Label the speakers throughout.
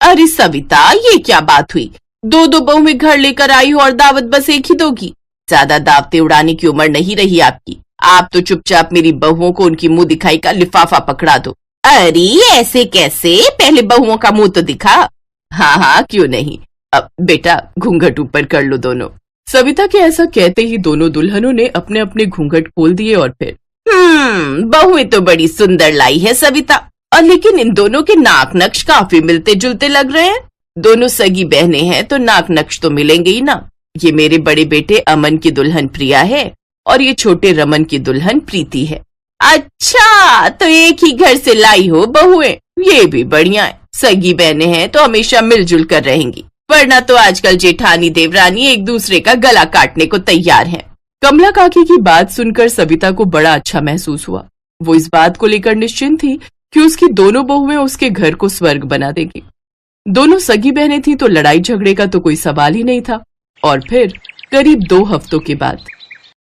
Speaker 1: अरे सविता, ये क्या बात हुई? दो दो बहुएं घर लेकर आई हो और दावत बस एक ही दोगी? ज्यादा दावतें उड़ाने की उम्र नहीं रही आपकी। आप तो चुपचाप मेरी बहुओं को उनकी मुंह दिखाई का लिफाफा पकड़ा दो। अरे ऐसे कैसे? पहले बहुओं का मुंह तो दिखा। हाँ हाँ, क्यों नहीं। अब बेटा घूंघट ऊपर कर लो दोनों। सविता के ऐसा कहते ही दोनों दुल्हनों ने अपने अपने घूंघट खोल दिए और फिर बहुएं तो बड़ी सुंदर लाई है सविता, और लेकिन इन दोनों के नाक नक्श काफी मिलते जुलते लग रहे हैं। दोनों सगी बहनें हैं तो नाक नक्श तो मिलेंगे ही ना। ये मेरे बड़े बेटे अमन की दुल्हन प्रिया है और ये छोटे रमन की दुल्हन प्रीति है। अच्छा, तो एक ही घर से लाई हो बहुएं, ये भी बढ़िया है। सगी बहनें हैं तो हमेशा मिलजुल कर रहेंगी, वरना तो आजकल जेठानी देवरानी एक दूसरे का गला काटने को तैयार हैं। कमला काकी की बात सुनकर सविता को बड़ा अच्छा महसूस हुआ। वो इस बात को लेकर निश्चिंत थी कि उसकी दोनों बहुएं उसके घर को स्वर्ग बना देगी। दोनों सगी बहनें थी तो लड़ाई झगड़े का तो कोई सवाल ही नहीं था। और फिर करीब 2 हफ्तों के बाद,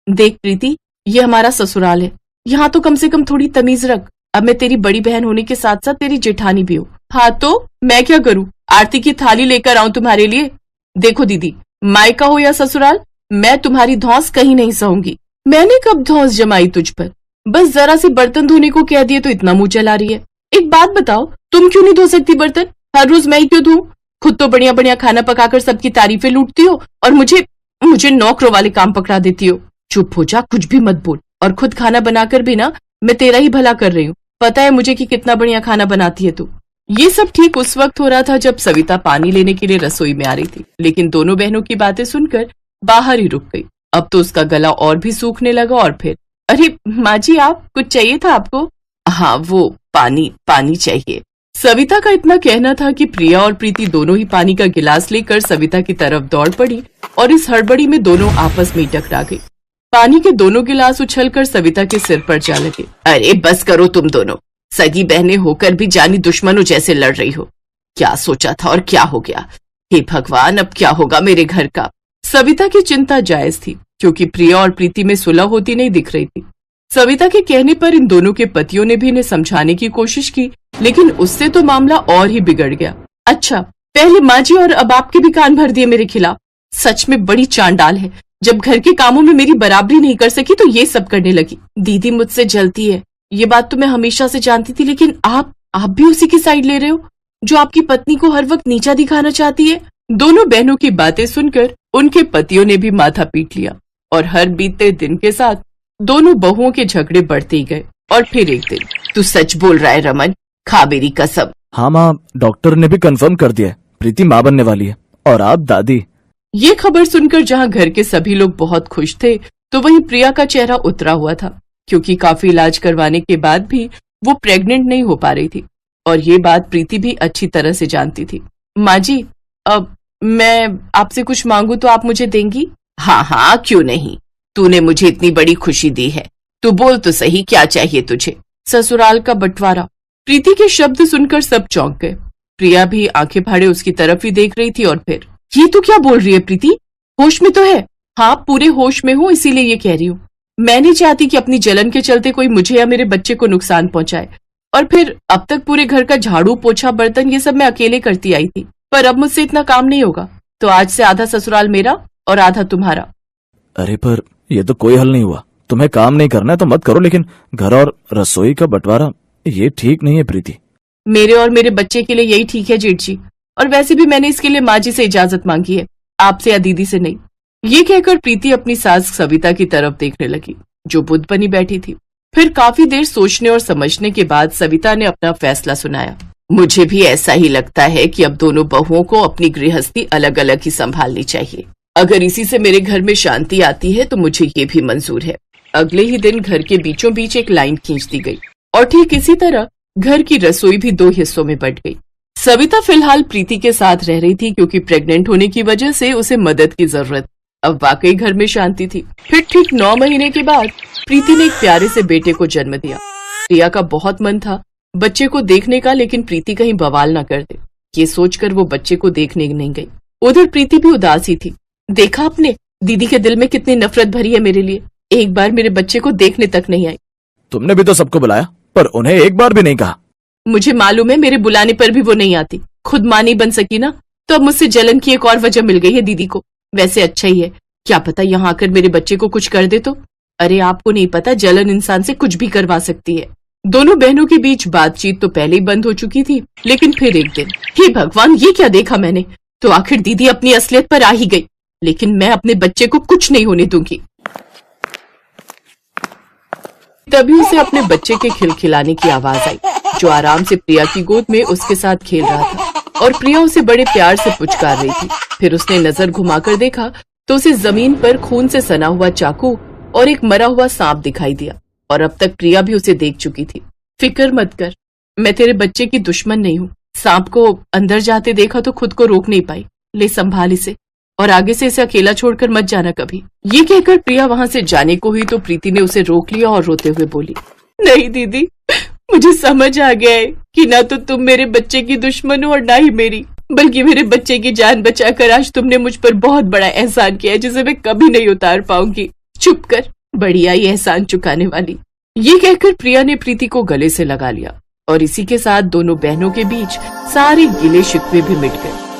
Speaker 1: देख प्रीति, ये हमारा ससुराल है, यहाँ तो कम से कम थोड़ी तमीज रख। अब मैं तेरी बड़ी बहन होने के साथ साथ तेरी जेठानी भी हूँ। हाँ तो मैं क्या करूँ? आरती की थाली लेकर आऊं तुम्हारे लिए? देखो दीदी, मायका हो या ससुराल, मैं तुम्हारी धौंस कहीं नहीं सहूंगी। मैंने कब धौंस जमाई तुझ पर? बस जरा से बर्तन धोने को कह दिए तो इतना मुंह चला रही है। एक बात बताओ, तुम क्यों नहीं धो सकती बर्तन? हर रोज मैं ही क्यों धोऊं? खुद तो बढ़िया बढ़िया खाना पकाकर सबकी तारीफें लूटती हो और मुझे नौकरों वाले काम पकड़ा देती हो। चुप हो जा, कुछ भी मत बोल। और खुद खाना बनाकर भी ना मैं तेरा ही भला कर रही हूँ। पता है मुझे कि कितना बढ़िया खाना बनाती है तू। ये सब ठीक उस वक्त हो रहा था जब सविता पानी लेने के लिए रसोई में आ रही थी, लेकिन दोनों बहनों की बातें सुनकर बाहर ही रुक गई। अब तो उसका गला और भी सूखने लगा और फिर, अरे माँ जी, आप कुछ चाहिए था आपको? हाँ, वो पानी चाहिए। सविता का इतना कहना था कि प्रिया और प्रीति दोनों ही पानी का गिलास लेकर सविता की तरफ दौड़ पड़ी और इस हड़बड़ी में दोनों आपस में टकरा गई। पानी के दोनों गिलास उछलकर सविता के सिर पर जा लगे। अरे बस करो तुम दोनों, सगी बहनें होकर भी जानी दुश्मनों जैसे लड़ रही हो। क्या सोचा था और क्या हो गया? हे भगवान, अब क्या होगा मेरे घर का? सविता की चिंता जायज थी क्योंकि प्रिया और प्रीति में सुलह होती नहीं दिख रही थी। सविता के कहने पर इन दोनों के पतियों ने भी इन्हें समझाने की कोशिश की, लेकिन उससे तो मामला और ही बिगड़ गया। अच्छा, पहले माँ जी और अब आपके भी कान भर दिए मेरे खिलाफ। सच में बड़ी चांडाल है, जब घर के कामों में मेरी बराबरी नहीं कर सकी तो ये सब करने लगी। दीदी मुझसे जलती है, ये बात तो मैं हमेशा से जानती थी, लेकिन आप भी उसी की साइड ले रहे हो जो आपकी पत्नी को हर वक्त नीचा दिखाना चाहती है। दोनों बहनों की बातें सुनकर उनके पतियों ने भी माथा पीट लिया और हर बीतते दिन के साथ दोनों बहुओं के झगड़े बढ़ते ही गए। और फिर एक दिन, तू सच बोल रहा है रमन? खा मेरी कसम।
Speaker 2: हाँ माँ, डॉक्टर ने भी कंफर्म कर दिया है, प्रीति माँ बनने वाली है और आप दादी।
Speaker 1: ये खबर सुनकर जहाँ घर के सभी लोग बहुत खुश थे, तो वहीं प्रिया का चेहरा उतरा हुआ था, क्योंकि काफी इलाज करवाने के बाद भी वो प्रेग्नेंट नहीं हो पा रही थी। और ये बात प्रीति भी अच्छी तरह से जानती थी। माँ जी, अब मैं आपसे कुछ मांगू तो आप मुझे देंगी? हाँ हाँ, क्यों नहीं। तूने मुझे इतनी बड़ी खुशी दी है, तू बोल तो सही, क्या चाहिए तुझे? ससुराल का बंटवारा। प्रीति के शब्द सुनकर सब चौंक गए। प्रिया भी आंखें फाड़े उसकी तरफ ही देख रही थी। और फिर, ये तो क्या बोल रही है प्रीति? होश में तो है? हाँ, पूरे होश में हूँ, इसीलिए ये कह रही हूँ। मैं नहीं चाहती कि अपनी जलन के चलते कोई मुझे या मेरे बच्चे को नुकसान पहुंचाए। और फिर अब तक पूरे घर का झाड़ू पोछा बर्तन ये सब मैं अकेले करती आई थी, पर अब मुझसे इतना काम नहीं होगा, तो आज से आधा ससुराल मेरा और आधा तुम्हारा।
Speaker 2: अरे पर ये तो कोई हल नहीं हुआ। तुम्हें काम नहीं करना है तो मत करो, लेकिन घर और रसोई का बंटवारा ये ठीक नहीं है प्रीति।
Speaker 1: मेरे और मेरे बच्चे के लिए यही ठीक है जेठ जी, और वैसे भी मैंने इसके लिए माँ जी से इजाजत मांगी है, आपसे या दीदी से नहीं। ये कहकर प्रीति अपनी सास सविता की तरफ देखने लगी, जो बुद्ध बनी बैठी थी। फिर काफी देर सोचने और समझने के बाद सविता ने अपना फैसला सुनाया। मुझे भी ऐसा ही लगता है कि अब दोनों बहुओं को अपनी गृहस्थी अलग अलग ही संभालनी चाहिए। अगर इसी से मेरे घर में शांति आती है तो मुझे ये भी मंजूर है। अगले ही दिन घर के बीचों बीच एक लाइन खींच दी गई और ठीक इसी तरह घर की रसोई भी 2 हिस्सों में बंट गई। सविता फिलहाल प्रीति के साथ रह रही थी क्योंकि प्रेग्नेंट होने की वजह से उसे मदद की जरूरत। अब वाकई घर में शांति थी। फिर ठीक 9 महीने के बाद प्रीति ने एक प्यारे से बेटे को जन्म दिया। प्रिया का बहुत मन था बच्चे को देखने का, लेकिन प्रीति कहीं बवाल न कर दे, ये सोचकर वो बच्चे को देखने नहीं गई। उधर प्रीति भी उदासी थी। देखा आपने, दीदी के दिल में कितनी नफरत भरी है मेरे लिए, एक बार मेरे बच्चे को देखने तक नहीं आई।
Speaker 2: तुमने भी तो सबको बुलाया, पर उन्हें एक बार भी नहीं कहा।
Speaker 1: मुझे मालूम है, मेरे बुलाने पर भी वो नहीं आती। खुद मां नहीं बन सकी ना, तो अब मुझसे जलन की एक और वजह मिल गई है दीदी को। वैसे अच्छा ही है, क्या पता यहाँ आकर मेरे बच्चे को कुछ कर दे तो। अरे आपको नहीं पता, जलन इंसान से कुछ भी करवा सकती है। दोनों बहनों के बीच बातचीत तो पहले ही बंद हो चुकी थी, लेकिन फिर एक दिन, हे भगवान ये क्या देखा मैंने, तो आखिर दीदी अपनी असलियत पर आ ही गई। लेकिन मैं अपने बच्चे को कुछ नहीं होने दूंगी। तभी उसे अपने बच्चे के खिलखिलाने की आवाज आई, जो आराम से प्रिया की गोद में उसके साथ खेल रहा था, और प्रिया उसे बड़े प्यार से पुचकार रही थी। फिर उसने नजर घुमाकर देखा तो उसे जमीन पर खून से सना हुआ चाकू और एक मरा हुआ सांप दिखाई दिया, और अब तक प्रिया भी उसे देख चुकी थी। फिक्र मत कर, मैं तेरे बच्चे की दुश्मन नहीं हूँ। सांप को अंदर जाते देखा तो खुद को रोक नहीं पाई। ले संभाल इसे, और आगे से इसे अकेला छोड़कर मत जाना कभी। ये कहकर प्रिया वहां से जाने को हुई तो प्रीति ने उसे रोक लिया और रोते हुए बोली, नहीं दीदी, मुझे समझ आ गया है कि ना तो तुम मेरे बच्चे की दुश्मन हो और ना ही मेरी, बल्कि मेरे बच्चे की जान बचाकर आज तुमने मुझ पर बहुत बड़ा एहसान किया है, जिसे मैं कभी नहीं उतार पाऊंगी। चुप कर, बढ़िया ही एहसान चुकाने वाली। ये कहकर प्रिया ने प्रीति को गले से लगा लिया, और इसी के साथ दोनों बहनों के बीच सारे गिले शिकवे भी मिट गए।